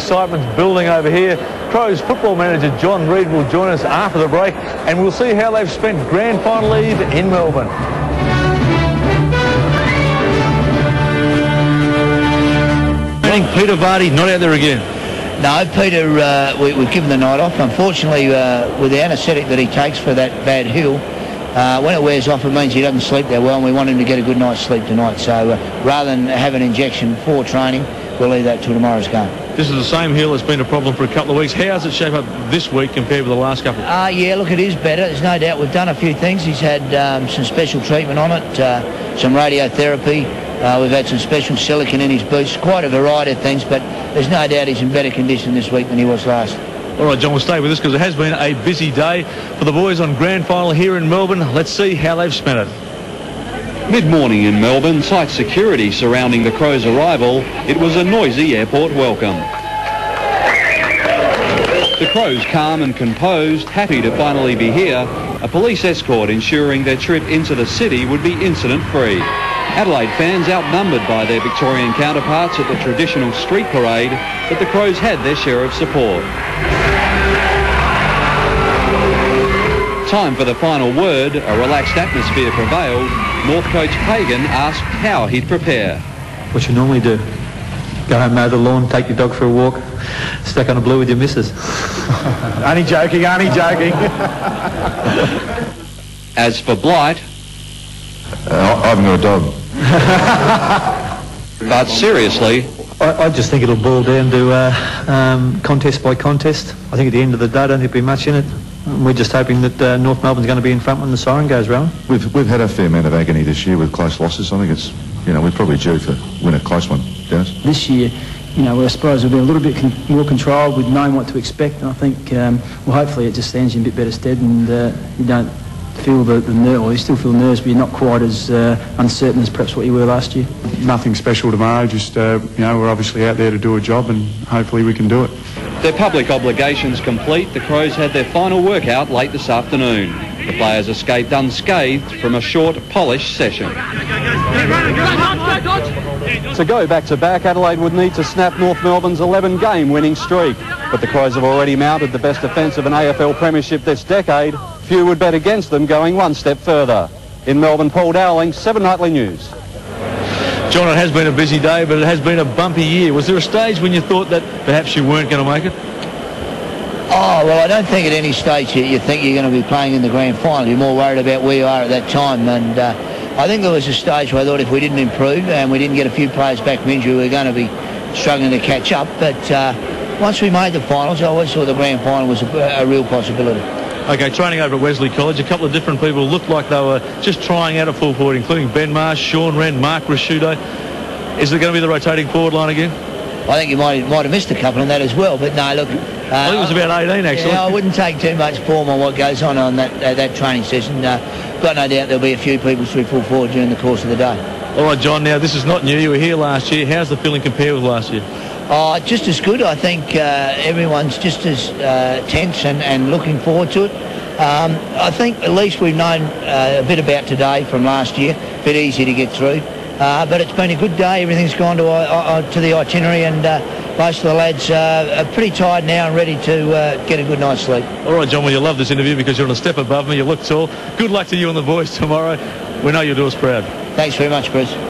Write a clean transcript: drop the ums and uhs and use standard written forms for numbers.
excitement's building over here. Crows football manager John Reid will join us after the break, and we'll see how they've spent grand final eve in Melbourne. Peter Vardy not out there again. No, Peter, we've given the night off. Unfortunately, with the anaesthetic that he takes for that bad heel, when it wears off, it means he doesn't sleep that well, and we want him to get a good night's sleep tonight. So rather than have an injection before training, we'll leave that till tomorrow's game. This is the same heel that's been a problem for a couple of weeks. How does it shape up this week compared with the last couple? Yeah, look, it is better. There's no doubt. We've done a few things. He's had some special treatment on it, some radiotherapy. We've had some special silicone in his boots, quite a variety of things, but there's no doubt he's in better condition this week than he was last. All right, John, we'll stay with this because it has been a busy day for the boys on grand final here in Melbourne. Let's see how they've spent it. Mid-morning in Melbourne, tight security surrounding the Crows' arrival. It was a noisy airport welcome. The Crows calm and composed, happy to finally be here. A police escort ensuring their trip into the city would be incident-free. Adelaide fans outnumbered by their Victorian counterparts at the traditional street parade, but the Crows had their share of support. Time for the final word. A relaxed atmosphere prevailed. North coach Pagan asked how he'd prepare. What you normally do. Go home, mow the lawn, take your dog for a walk, stack on a blue with your missus. Only joking, only joking. As for Blight... I haven't got a dog. But seriously... I just think it'll boil down to contest by contest. I think at the end of the day, I don't think there'll be much in it. We're just hoping that North Melbourne's going to be in front when the siren goes round. We've had a fair amount of agony this year with close losses. I think it's, we're probably due to win a close one, Dennis. This year, I suppose we'll be a little bit more controlled with knowing what to expect. And I think, hopefully it just stands you in a bit better stead, and you don't feel the nerve, or you still feel nerves, but you're not quite as uncertain as perhaps what you were last year. Nothing special tomorrow, just, we're obviously out there to do a job, and hopefully we can do it. Their public obligations complete, the Crows had their final workout late this afternoon. The players escaped unscathed from a short, polished session. To go back-to-back, Adelaide would need to snap North Melbourne's 11-game winning streak. But the Crows have already mounted the best defence of an AFL premiership this decade. Few would bet against them going one step further. In Melbourne, Paul Dowling, 7 Nightly News. John, it has been a busy day, but it has been a bumpy year. Was there a stage when you thought that perhaps you weren't going to make it? Oh, well, I don't think at any stage you think you're going to be playing in the grand final. You're more worried about where you are at that time. And I think there was a stage where I thought if we didn't improve and we didn't get a few players back from injury, we were going to be struggling to catch up. But once we made the finals, I always thought the grand final was a real possibility. Okay, training over at Wesley College, a couple of different people looked like they were just trying out a full forward, including Ben Marsh, Sean Wren, Mark Rashudo. Is it going to be the rotating forward line again? I think you might have missed a couple in that as well, but no, look... I think it was about 18, actually. Yeah, I wouldn't take too much form on what goes on that training session. Got no doubt there'll be a few people through full forward during the course of the day. All right, John, now this is not new. You were here last year. How's the feeling compared with last year? Just as good. I think everyone's just as tense and looking forward to it. I think at least we've known a bit about today from last year. A bit easy to get through. But it's been a good day. Everything's gone to the itinerary, and most of the lads are pretty tired now and ready to get a good night's sleep. All right, John, well, you love this interview because you're on a step above me. You look tall. Good luck to you and the boys tomorrow. We know you'll do us proud. Thanks very much, Chris.